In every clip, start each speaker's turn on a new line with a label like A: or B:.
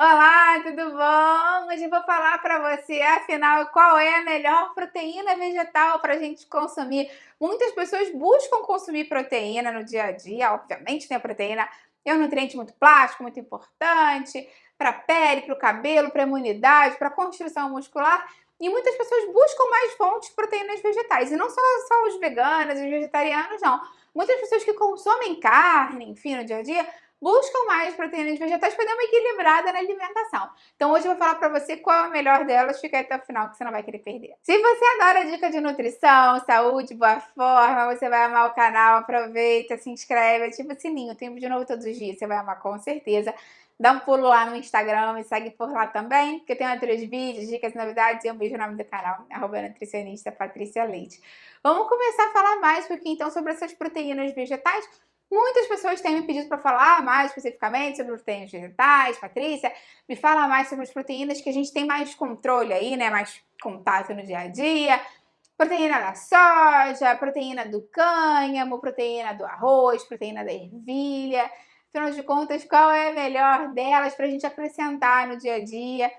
A: Olá, tudo bom? Hoje eu vou falar para você, afinal, qual é a melhor proteína vegetal para a gente consumir. Muitas pessoas buscam consumir proteína no dia a dia, obviamente, né? A proteína é um nutriente muito plástico, muito importante para a pele, para o cabelo, para a imunidade, para a construção muscular. E muitas pessoas buscam mais fontes de proteínas vegetais. E não só os veganos, os vegetarianos, não. Muitas pessoas que consomem carne, enfim, no dia a dia, buscam mais proteínas vegetais para dar uma equilibrada na alimentação. Então hoje eu vou falar para você qual é a melhor delas, fica aí até o final que você não vai querer perder. Se você adora dica de nutrição, saúde, boa forma, você vai amar o canal, aproveita, se inscreve, ativa o sininho, tem vídeo novo todos os dias, você vai amar com certeza. Dá um pulo lá no Instagram, me segue por lá também, porque tem outros vídeos, dicas, novidades e um beijo no nome do canal, @nutricionista Patrícia Leite. Vamos começar a falar mais um pouquinho então sobre essas proteínas vegetais. Muitas pessoas têm me pedido para falar mais especificamente sobre proteínas vegetais. Patrícia, me fala mais sobre as proteínas que a gente tem mais controle aí, né? Mais contato no dia a dia. Proteína da soja, proteína do cânhamo, proteína do arroz, proteína da ervilha. Afinal de contas, qual é a melhor delas para a gente acrescentar no dia a dia?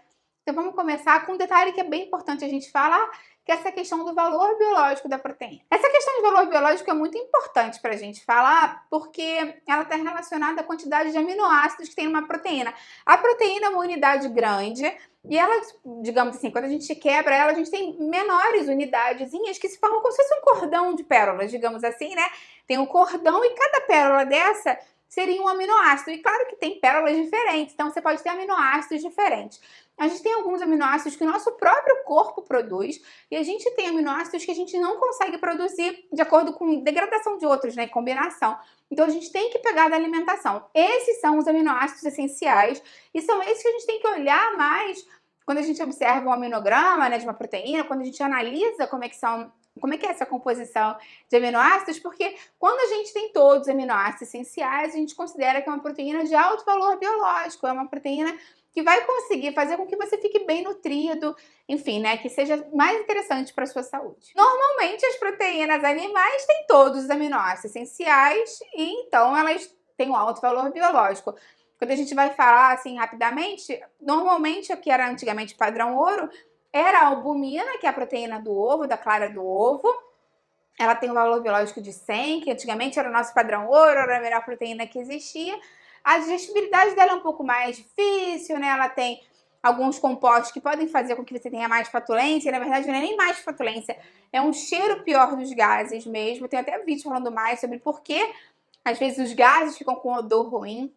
A: Então vamos começar com um detalhe que é bem importante a gente falar, que é essa questão do valor biológico da proteína. Essa questão de valor biológico é muito importante para a gente falar, porque ela está relacionada à quantidade de aminoácidos que tem numa proteína. A proteína é uma unidade grande e ela, digamos assim, quando a gente quebra ela, a gente tem menores unidadezinhas que se formam como se fosse um cordão de pérolas, digamos assim, né? Tem um cordão e cada pérola dessa seria um aminoácido. E claro que tem pérolas diferentes, então você pode ter aminoácidos diferentes. A gente tem alguns aminoácidos que o nosso próprio corpo produz e a gente tem aminoácidos que a gente não consegue produzir de acordo com degradação de outros, né? Combinação. Então a gente tem que pegar da alimentação. Esses são os aminoácidos essenciais e são esses que a gente tem que olhar mais quando a gente observa um aminograma, né, de uma proteína, quando a gente analisa como é que é essa composição de aminoácidos, porque quando a gente tem todos os aminoácidos essenciais, a gente considera que é uma proteína de alto valor biológico, é uma proteína que vai conseguir fazer com que você fique bem nutrido, enfim, né, que seja mais interessante para a sua saúde. Normalmente as proteínas animais têm todos os aminoácidos essenciais e então elas têm um alto valor biológico. Quando a gente vai falar assim rapidamente, normalmente o que era antigamente padrão ouro era a albumina, que é a proteína do ovo, da clara do ovo. Ela tem um valor biológico de 100, que antigamente era o nosso padrão ouro, era a melhor proteína que existia. A digestibilidade dela é um pouco mais difícil, né? Ela tem alguns compostos que podem fazer com que você tenha mais flatulência. Na verdade, não é nem mais flatulência, é um cheiro pior dos gases mesmo. Tem até vídeo falando mais sobre por que às vezes os gases ficam com odor ruim.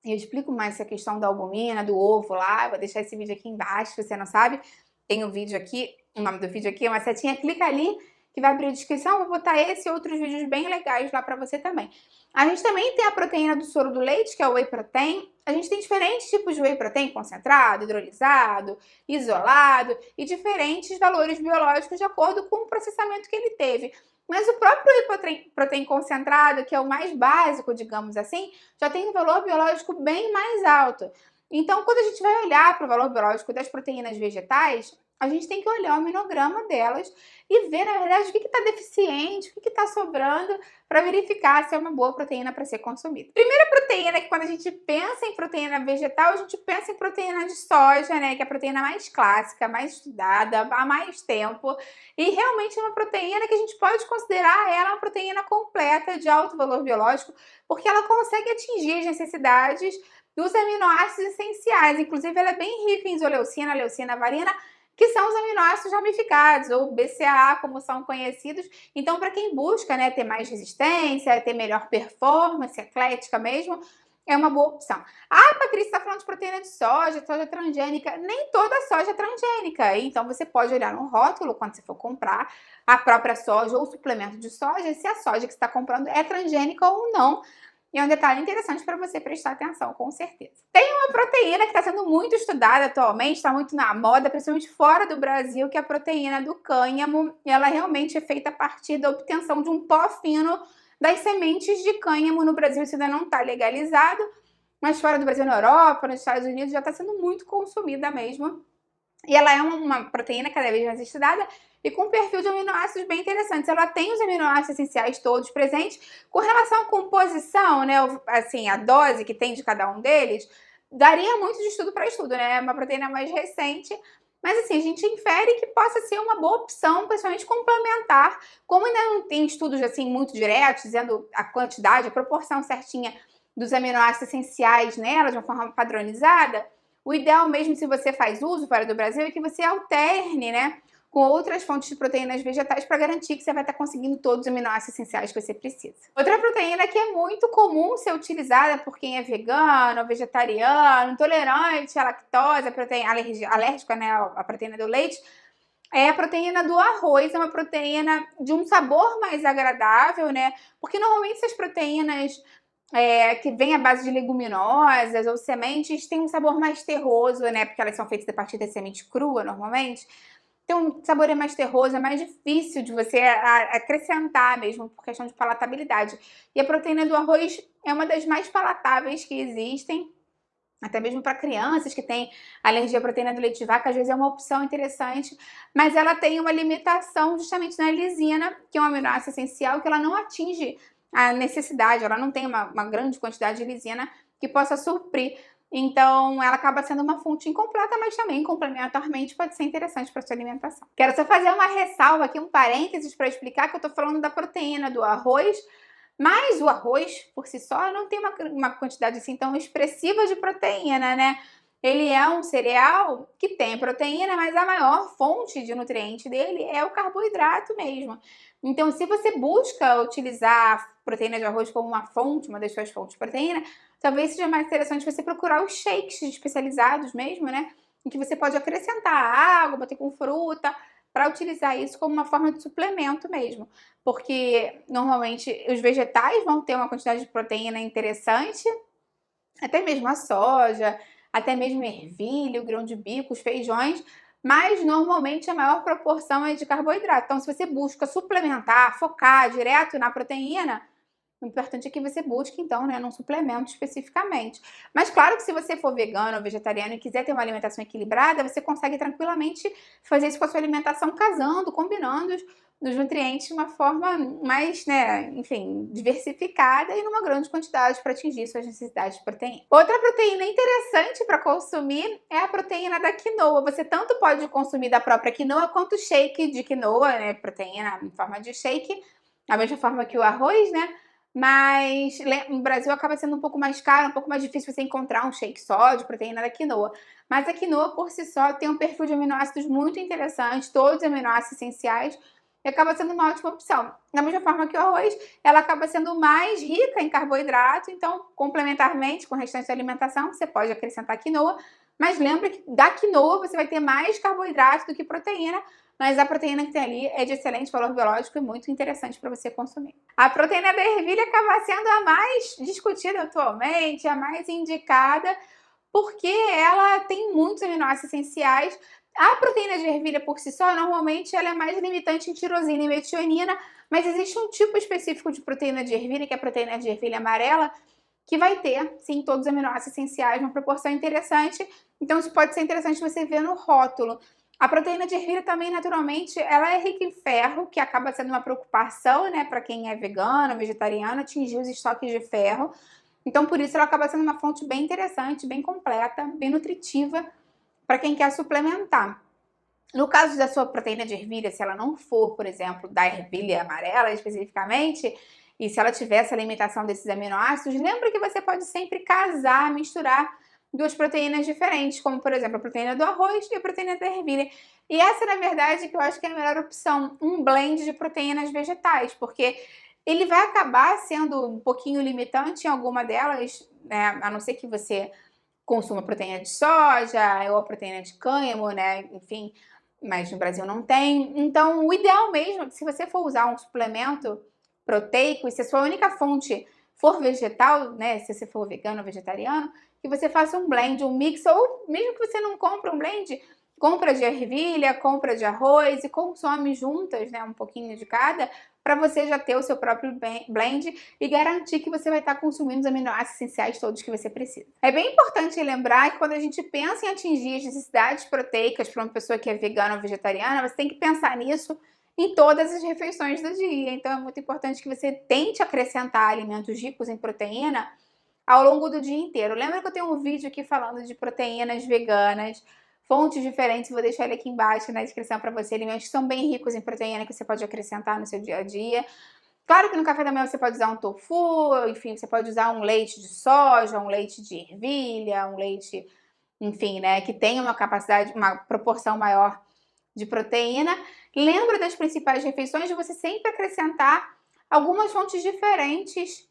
A: Eu explico mais essa questão da albumina, do ovo lá. Eu vou deixar esse vídeo aqui embaixo, se você não sabe. Tem um vídeo aqui, o nome do vídeo aqui é uma setinha, clica ali que vai abrir a descrição. Eu vou botar esse e outros vídeos bem legais lá para você também. A gente também tem a proteína do soro do leite, que é o whey protein. A gente tem diferentes tipos de whey protein, concentrado, hidrolisado, isolado e diferentes valores biológicos de acordo com o processamento que ele teve. Mas o próprio whey protein concentrado, que é o mais básico, digamos assim, já tem um valor biológico bem mais alto. Então, quando a gente vai olhar para o valor biológico das proteínas vegetais, a gente tem que olhar o aminograma delas e ver, na verdade, o que está deficiente, o que está sobrando, para verificar se é uma boa proteína para ser consumida. Primeira proteína que quando a gente pensa em proteína vegetal, a gente pensa em proteína de soja, né? Que é a proteína mais clássica, mais estudada, há mais tempo. E realmente é uma proteína que a gente pode considerar ela uma proteína completa, de alto valor biológico, porque ela consegue atingir as necessidades dos aminoácidos essenciais. Inclusive, ela é bem rica em isoleucina, leucina, varina, que são os aminoácidos ramificados, ou BCAA, como são conhecidos. Então, para quem busca, né, ter mais resistência, ter melhor performance, atlética mesmo, é uma boa opção. Ah, Patrícia, está falando de proteína de soja transgênica. Nem toda soja é transgênica. Então, você pode olhar no rótulo, quando você for comprar a própria soja ou suplemento de soja, se a soja que você está comprando é transgênica ou não. E é um detalhe interessante para você prestar atenção, com certeza. Tem uma proteína que está sendo muito estudada atualmente, está muito na moda, principalmente fora do Brasil, que é a proteína do cânhamo. E ela realmente é feita a partir da obtenção de um pó fino das sementes de cânhamo. No Brasil isso ainda não está legalizado, mas fora do Brasil, na Europa, nos Estados Unidos, já está sendo muito consumida mesmo. E ela é uma proteína cada vez mais estudada e com um perfil de aminoácidos bem interessantes. Ela tem os aminoácidos essenciais todos presentes. Com relação à composição, né, assim, a dose que tem de cada um deles, daria muito de estudo para estudo, né? É uma proteína mais recente, mas assim, a gente infere que possa ser uma boa opção, principalmente complementar. Como ainda não tem estudos assim muito diretos, dizendo a quantidade, a proporção certinha dos aminoácidos essenciais nela de uma forma padronizada, o ideal mesmo, se você faz uso fora do Brasil, é que você alterne, né, com outras fontes de proteínas vegetais para garantir que você vai estar conseguindo todos os aminoácidos essenciais que você precisa. Outra proteína que é muito comum ser utilizada por quem é vegano, vegetariano, intolerante à lactose, à proteína alérgica, né, à proteína do leite, é a proteína do arroz. É uma proteína de um sabor mais agradável, né? Porque normalmente essas proteínas que vêm à base de leguminosas ou sementes têm um sabor mais terroso, né? Porque elas são feitas a partir da semente crua, normalmente. Então, o sabor é mais terroso, é mais difícil de você acrescentar mesmo, por questão de palatabilidade. E a proteína do arroz é uma das mais palatáveis que existem, até mesmo para crianças que têm alergia à proteína do leite de vaca, às vezes é uma opção interessante, mas ela tem uma limitação justamente na lisina, que é um aminoácido essencial, que ela não atinge a necessidade, ela não tem uma grande quantidade de lisina que possa suprir. Então, ela acaba sendo uma fonte incompleta, mas também complementarmente pode ser interessante para sua alimentação. Quero só fazer uma ressalva aqui, um parênteses para explicar que eu estou falando da proteína do arroz, mas o arroz, por si só, não tem uma quantidade assim tão expressiva de proteína, né? Ele é um cereal que tem proteína, mas a maior fonte de nutriente dele é o carboidrato mesmo. Então, se você busca utilizar a proteína de arroz como uma fonte, uma das suas fontes de proteína, talvez seja mais interessante você procurar os shakes especializados mesmo, né? Em que você pode acrescentar água, bater com fruta, para utilizar isso como uma forma de suplemento mesmo. Porque normalmente os vegetais vão ter uma quantidade de proteína interessante, até mesmo a soja, até mesmo ervilha, o grão de bico, os feijões, mas normalmente a maior proporção é de carboidrato. Então, se você busca suplementar, focar direto na proteína, o importante é que você busque, então, né, num suplemento especificamente. Mas claro que se você for vegano ou vegetariano e quiser ter uma alimentação equilibrada, você consegue tranquilamente fazer isso com a sua alimentação, casando, combinando os nutrientes de uma forma mais, né, enfim, diversificada e numa grande quantidade para atingir suas necessidades de proteína. Outra proteína interessante para consumir é a proteína da quinoa. Você tanto pode consumir da própria quinoa quanto shake de quinoa, né, proteína em forma de shake, da mesma forma que o arroz, né? Mas no Brasil acaba sendo um pouco mais caro, um pouco mais difícil você encontrar um shake só de proteína da quinoa. Mas a quinoa por si só tem um perfil de aminoácidos muito interessante, todos os aminoácidos essenciais, e acaba sendo uma ótima opção. Da mesma forma que o arroz, ela acaba sendo mais rica em carboidrato, então complementarmente com o restante da alimentação, você pode acrescentar quinoa, mas lembra que da quinoa você vai ter mais carboidrato do que proteína, mas a proteína que tem ali é de excelente valor biológico e muito interessante para você consumir. A proteína da ervilha acaba sendo a mais discutida atualmente, a mais indicada, porque ela tem muitos aminoácidos essenciais. A proteína de ervilha por si só, normalmente, ela é mais limitante em tirosina e metionina, mas existe um tipo específico de proteína de ervilha, que é a proteína de ervilha amarela, que vai ter, sim, todos os aminoácidos essenciais, uma proporção interessante. Então, isso pode ser interessante você ver no rótulo. A proteína de ervilha também, naturalmente, ela é rica em ferro, que acaba sendo uma preocupação, né, para quem é vegano, vegetariano, atingir os estoques de ferro. Então, por isso, ela acaba sendo uma fonte bem interessante, bem completa, bem nutritiva para quem quer suplementar. No caso da sua proteína de ervilha, se ela não for, por exemplo, da ervilha amarela especificamente, e se ela tiver essa limitação desses aminoácidos, lembra que você pode sempre casar, misturar duas proteínas diferentes, como por exemplo a proteína do arroz e a proteína da ervilha. E essa, na verdade, que eu acho que é a melhor opção, um blend de proteínas vegetais, porque ele vai acabar sendo um pouquinho limitante em alguma delas, né? A não ser que você consuma proteína de soja ou a proteína de cânhamo, né? Enfim, mas no Brasil não tem. Então, o ideal mesmo, se você for usar um suplemento proteico e se a sua única fonte for vegetal, né? Se você for vegano ou vegetariano, que você faça um blend, um mix, ou mesmo que você não compre um blend, compra de ervilha, compra de arroz e consome juntas, né? Um pouquinho de cada, para você já ter o seu próprio blend e garantir que você vai estar consumindo os aminoácidos essenciais todos que você precisa. É bem importante lembrar que quando a gente pensa em atingir as necessidades proteicas para uma pessoa que é vegana ou vegetariana, você tem que pensar nisso em todas as refeições do dia. Então é muito importante que você tente acrescentar alimentos ricos em proteína ao longo do dia inteiro. Lembra que eu tenho um vídeo aqui falando de proteínas veganas, fontes diferentes, vou deixar ele aqui embaixo na descrição para você, alimentos que são bem ricos em proteína que você pode acrescentar no seu dia a dia. Claro que no café da manhã você pode usar um tofu, enfim, você pode usar um leite de soja, um leite de ervilha, um leite, enfim, né, que tenha uma capacidade, uma proporção maior de proteína. Lembra das principais refeições de você sempre acrescentar algumas fontes diferentes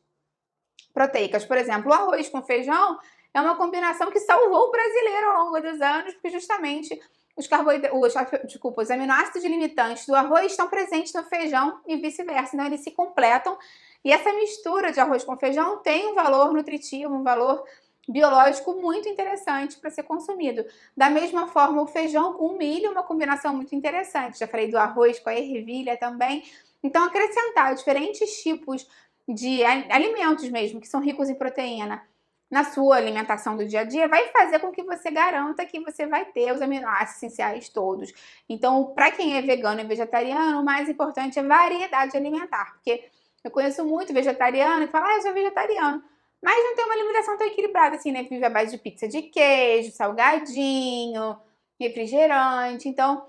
A: proteicas. Por exemplo, o arroz com feijão é uma combinação que salvou o brasileiro ao longo dos anos, porque justamente os aminoácidos limitantes do arroz estão presentes no feijão e vice-versa, então eles se completam. E essa mistura de arroz com feijão tem um valor nutritivo, um valor biológico muito interessante para ser consumido. Da mesma forma, o feijão com milho é uma combinação muito interessante. Já falei do arroz com a ervilha também. Então, acrescentar diferentes tipos de alimentos mesmo, que são ricos em proteína, na sua alimentação do dia a dia, vai fazer com que você garanta que você vai ter os aminoácidos essenciais todos. Então, para quem é vegano e vegetariano, o mais importante é variedade alimentar, porque eu conheço muito vegetariano que fala, eu sou vegetariano, mas não tem uma alimentação tão equilibrada assim, né? Vive à base de pizza de queijo, salgadinho, refrigerante. Então,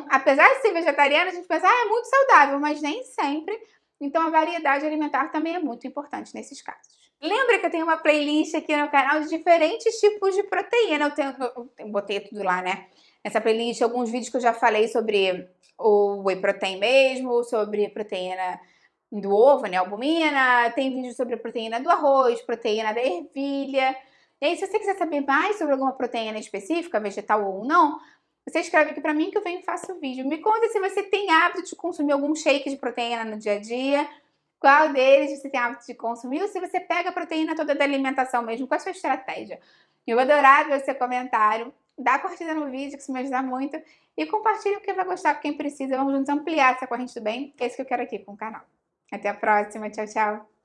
A: apesar de ser vegetariano, a gente pensa, é muito saudável, mas nem sempre. Então, a variedade alimentar também é muito importante nesses casos. Lembra que eu tenho uma playlist aqui no canal de diferentes tipos de proteína. Eu botei tudo lá, né? Nessa playlist, alguns vídeos que eu já falei sobre o whey protein mesmo, sobre proteína do ovo, né? Albumina. Tem vídeo sobre a proteína do arroz, proteína da ervilha. E aí, se você quiser saber mais sobre alguma proteína específica, vegetal ou não, você escreve aqui pra mim que eu venho e faço o vídeo. Me conta se você tem hábito de consumir algum shake de proteína no dia a dia. Qual deles você tem hábito de consumir? Ou se você pega a proteína toda da alimentação mesmo, qual é a sua estratégia? Eu vou adorar ver o seu comentário. Dá curtida no vídeo, que isso me ajuda muito. E compartilha porque vai gostar com quem precisa. Vamos juntos ampliar essa corrente do bem, que é isso que eu quero aqui com o canal. Até a próxima. Tchau, tchau.